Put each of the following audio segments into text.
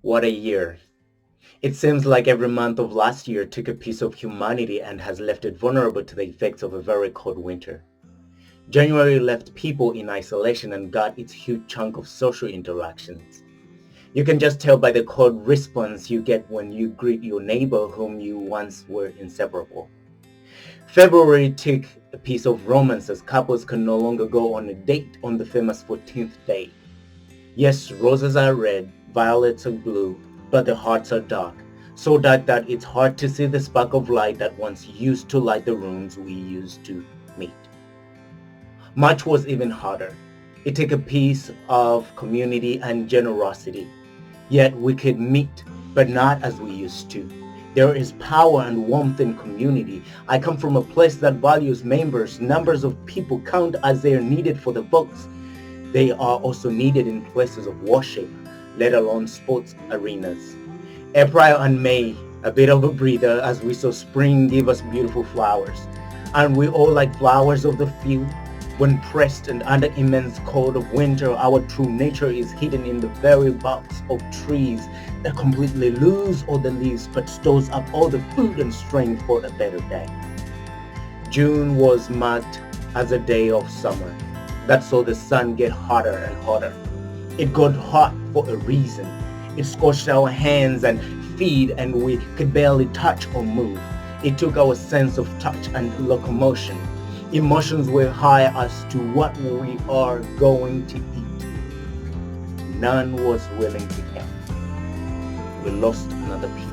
What a year. It seems like every month of last year took a piece of humanity and has left it vulnerable to the effects of a very cold winter. January left people in isolation and got its huge chunk of social interactions. You can just tell by the cold response you get when you greet your neighbor whom you once were inseparable. February took a piece of romance as couples can no longer go on a date on the famous 14th day. Yes, roses are red, violets are blue, but their hearts are dark. So dark that it's hard to see the spark of light that once used to light the rooms we used to meet. March was even harder. It took a piece of community and generosity. Yet we could meet, but not as we used to. There is power and warmth in community. I come from a place that values members. Numbers of people count as they are needed for the votes. They are also needed in places of worship, let alone sports arenas. April and May, a bit of a breather as we saw spring give us beautiful flowers. And we all like flowers of the field. When pressed and under immense cold of winter, our true nature is hidden in the very bulks of trees that completely lose all the leaves but stores up all the food and strength for a better day. June was marked as a day of summer. That saw the sun get hotter and hotter. It got hot for a reason. It scorched our hands and feet and we could barely touch or move. It took our sense of touch and locomotion. Emotions were high as to what we are going to eat. None was willing to help. We lost another piece.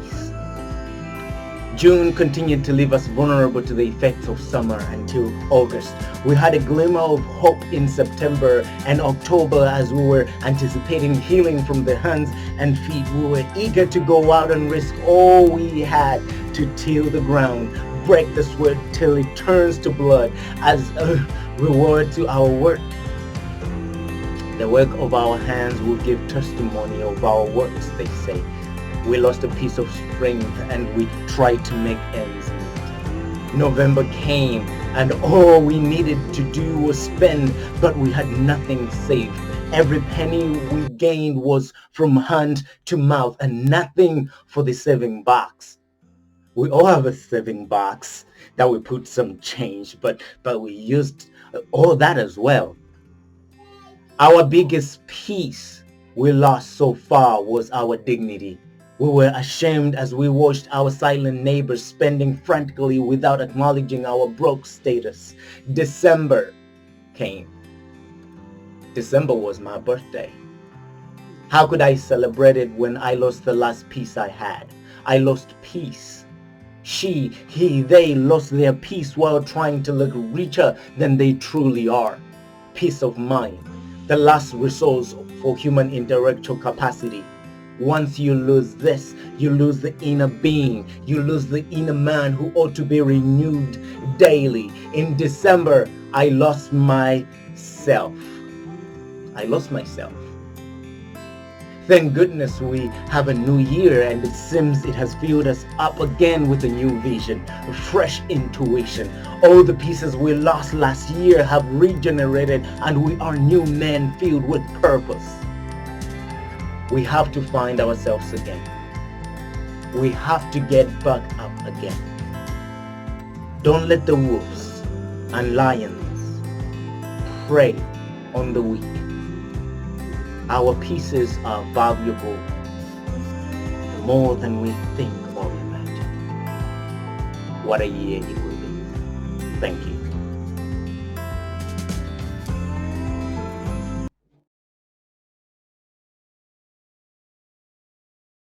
June continued to leave us vulnerable to the effects of summer until August. We had a glimmer of hope in September and October as we were anticipating healing from the hands and feet. We were eager to go out and risk all we had to till the ground, break the sweat till it turns to blood as a reward to our work. The work of our hands will give testimony of our works, they say. We lost a piece of strength and we tried to make ends meet. November came and all we needed to do was spend, but we had nothing saved. Every penny we gained was from hand to mouth and nothing for the saving box. We all have a saving box that we put some change, but we used all that as well. Our biggest piece we lost so far was our dignity. We were ashamed as we watched our silent neighbors spending frantically without acknowledging our broke status. December came. December was my birthday. How could I celebrate it when I lost the last piece I had? I lost peace. She, he, they lost their peace while trying to look richer than they truly are. Peace of mind, the last resource for human intellectual capacity. Once you lose this, you lose the inner being. You lose the inner man who ought to be renewed daily. In December, I lost myself. I lost myself. Thank goodness we have a new year and it seems it has filled us up again with a new vision, a fresh intuition. All the pieces we lost last year have regenerated and we are new men filled with purpose. We have to find ourselves again. We have to get back up again. Don't let the wolves and lions prey on the weak. Our pieces are valuable more than we think or imagine. What a year it will be. Thank you.